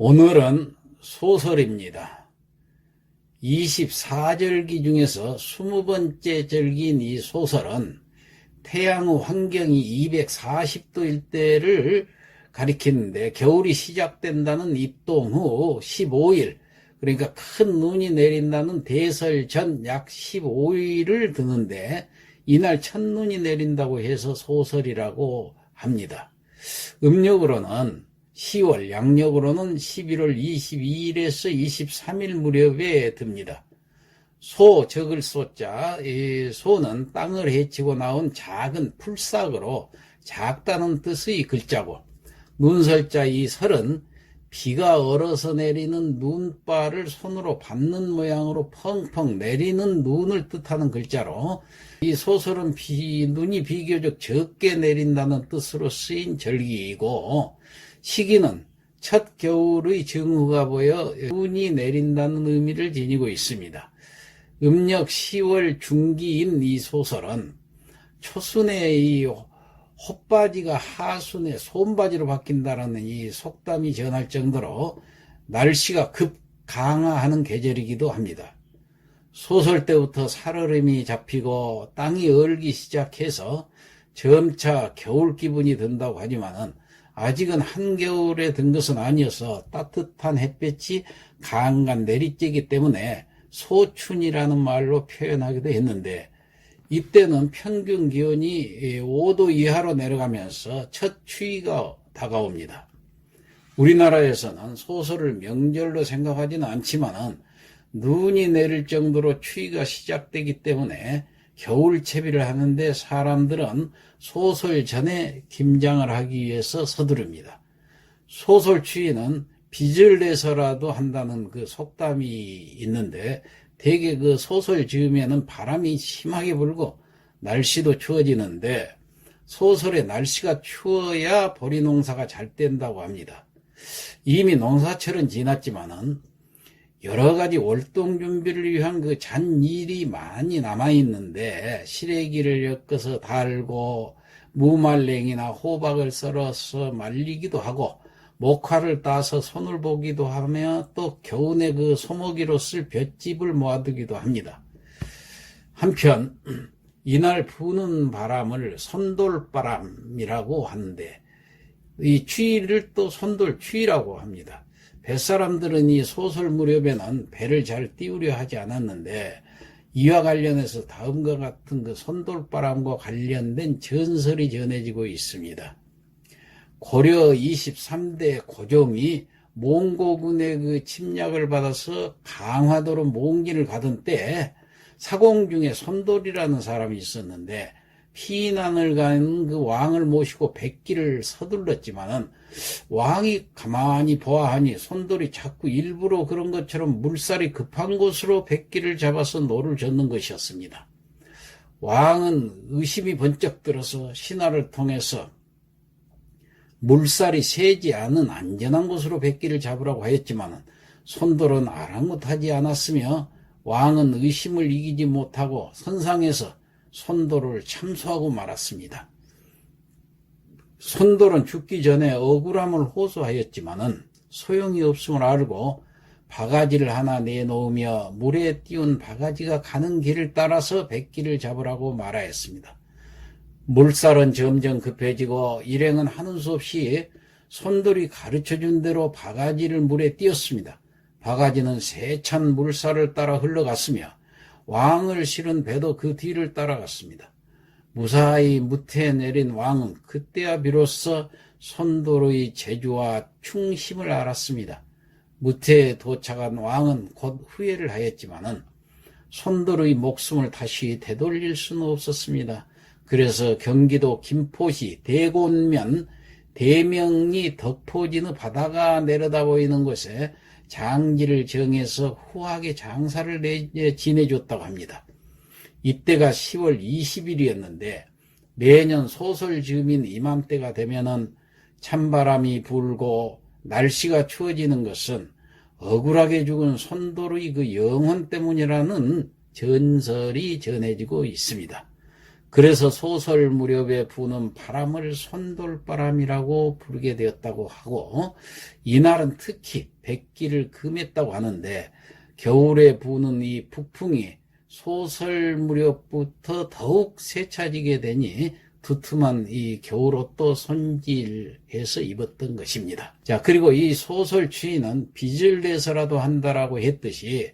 오늘은 소설입니다. 24절기 중에서 20번째 절기인 이 소설은 태양의 환경이 240도일 때를 가리키는데, 겨울이 시작된다는 입동 후 15일, 그러니까 큰 눈이 내린다는 대설 전 약 15일을 드는데, 이날 첫눈이 내린다고 해서 소설이라고 합니다. 음력으로는 10월, 양력으로는 11월 22일에서 23일 무렵에 듭니다. 소, 적을 소자, 이 소는 땅을 헤치고 나온 작은 풀싹으로 작다는 뜻의 글자고, 눈설자 이 설은 비가 얼어서 내리는 눈발을 손으로 밟는 모양으로 펑펑 내리는 눈을 뜻하는 글자로, 이 소설은 눈이 비교적 적게 내린다는 뜻으로 쓰인 절기이고, 시기는 첫 겨울의 정후가 보여 눈이 내린다는 의미를 지니고 있습니다. 음력 10월 중기인 이 소설은 초순에 이 헛바지가 하순에 솜바지로 바뀐다는 이 속담이 전할 정도로 날씨가 급 강화하는 계절이기도 합니다. 소설 때부터 살얼음이 잡히고 땅이 얼기 시작해서 점차 겨울 기분이 든다고 하지만은 아직은 한겨울에 든 것은 아니어서 따뜻한 햇볕이 강간 내리쬐기 때문에 소춘이라는 말로 표현하기도 했는데, 이때는 평균 기온이 5도 이하로 내려가면서 첫 추위가 다가옵니다. 우리나라에서는 소설을 명절로 생각하지는 않지만은 눈이 내릴 정도로 추위가 시작되기 때문에 겨울 채비를 하는데 사람들은 소설 전에 김장을 하기 위해서 서두릅니다. 소설 추위는 빚을 내서라도 한다는 그 속담이 있는데, 대개 그 소설 즈음에는 바람이 심하게 불고 날씨도 추워지는데, 소설의 날씨가 추워야 보리 농사가 잘 된다고 합니다. 이미 농사철은 지났지만은 여러 가지 월동 준비를 위한 그 잔일이 많이 남아있는데, 시래기를 엮어서 달고 무말랭이나 호박을 썰어서 말리기도 하고, 목화를 따서 손을 보기도 하며, 또 겨우내 그 소모기로 쓸 볏짚을 모아두기도 합니다. 한편 이날 부는 바람을 손돌바람이라고 하는데, 이 추위를 또 손돌추위라고 합니다. 뱃사람들은 이 소설 무렵에는 배를 잘 띄우려 하지 않았는데, 이와 관련해서 다음과 같은 그 손돌바람과 관련된 전설이 전해지고 있습니다. 고려 23대 고종이 몽고군의 그 침략을 받아서 강화도로 몽진을 가던 때, 사공 중에 손돌이라는 사람이 있었는데, 피난을 간 그 왕을 모시고 백기를 서둘렀지만은 왕이 가만히 보아하니 손돌이 자꾸 일부러 그런 것처럼 물살이 급한 곳으로 백기를 잡아서 노를 젓는 것이었습니다. 왕은 의심이 번쩍 들어서 신하를 통해서 물살이 세지 않은 안전한 곳으로 백기를 잡으라고 하였지만은 손돌은 아랑곳하지 않았으며, 왕은 의심을 이기지 못하고 선상에서 손돌을 참수하고 말았습니다. 손돌은 죽기 전에 억울함을 호소하였지만은 소용이 없음을 알고 바가지를 하나 내놓으며 물에 띄운 바가지가 가는 길을 따라서 백기를 잡으라고 말하였습니다. 물살은 점점 급해지고 일행은 하는 수 없이 손돌이 가르쳐준 대로 바가지를 물에 띄었습니다. 바가지는 세찬 물살을 따라 흘러갔으며 왕을 실은 배도 그 뒤를 따라갔습니다. 무사히 무태에 내린 왕은 그때야 비로소 손돌의 재주와 충심을 알았습니다. 무태에 도착한 왕은 곧 후회를 하였지만은 손돌의 목숨을 다시 되돌릴 수는 없었습니다. 그래서 경기도 김포시 대곤면 대명리 덕포진의 바다가 내려다 보이는 곳에 장지를 정해서 후하게 장사를 지내줬다고 합니다. 이때가 10월 20일이었는데, 매년 소설 즈음인 이맘때가 되면은 찬바람이 불고 날씨가 추워지는 것은 억울하게 죽은 손돌의 그 영혼 때문이라는 전설이 전해지고 있습니다. 그래서 소설 무렵에 부는 바람을 손돌바람이라고 부르게 되었다고 하고, 이날은 특히 백기를 금했다고 하는데, 겨울에 부는 이 북풍이 소설 무렵부터 더욱 세차지게 되니 두툼한 이 겨울옷도 손질해서 입었던 것입니다. 자, 그리고 이 소설 추위는 빚을 내서라도 한다라고 했듯이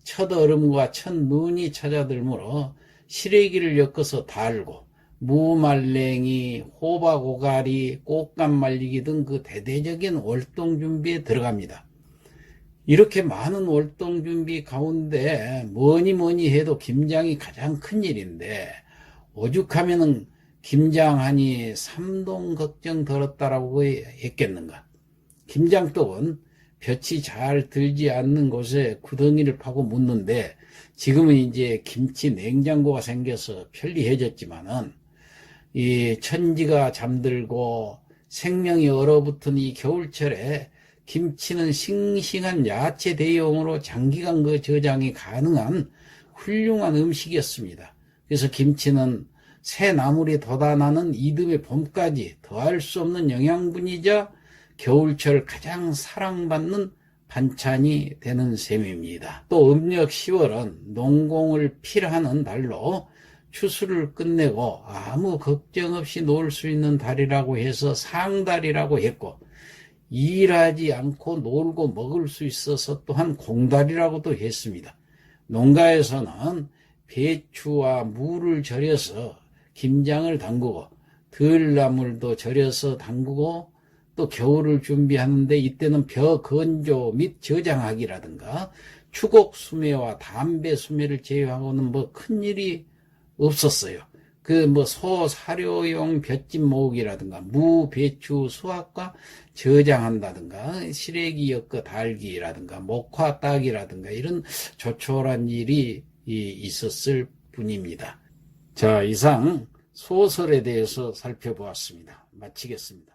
첫 얼음과 첫 눈이 찾아들므로 시래기를 엮어서 달고 무말랭이, 호박오가리, 꽃감 말리기 등 그 대대적인 월동 준비에 들어갑니다. 이렇게 많은 월동 준비 가운데 뭐니 해도 김장이 가장 큰 일인데, 오죽하면은 김장하니 삼동 걱정 들었다라고 했겠는가. 김장떡은 볕이 잘 들지 않는 곳에 구덩이를 파고 묻는데, 지금은 이제 김치 냉장고가 생겨서 편리해졌지만은 이 천지가 잠들고 생명이 얼어붙은 이 겨울철에 김치는 싱싱한 야채 대용으로 장기간 그 저장이 가능한 훌륭한 음식이었습니다. 그래서 김치는 새 나물이 돋아나는 이듬해 봄까지 더할 수 없는 영양분이자 겨울철 가장 사랑받는 반찬이 되는 셈입니다. 또 음력 10월은 농공을 필하는 달로 추수를 끝내고 아무 걱정 없이 놀 수 있는 달이라고 해서 상달이라고 했고, 일하지 않고 놀고 먹을 수 있어서 또한 공달이라고도 했습니다. 농가에서는 배추와 무를 절여서 김장을 담그고, 들나물도 절여서 담그고, 또 겨울을 준비하는데 이때는 벼 건조 및 저장하기라든가 추곡 수매와 담배 수매를 제외하고는 뭐 큰일이 없었어요. 그 소 사료용 볏짚 모으기라든가 무, 배추, 수확과 저장한다든가 시래기 엮어 달기라든가 목화 따기라든가 이런 조촐한 일이 있었을 뿐입니다. 자, 이상 소설에 대해서 살펴보았습니다. 마치겠습니다.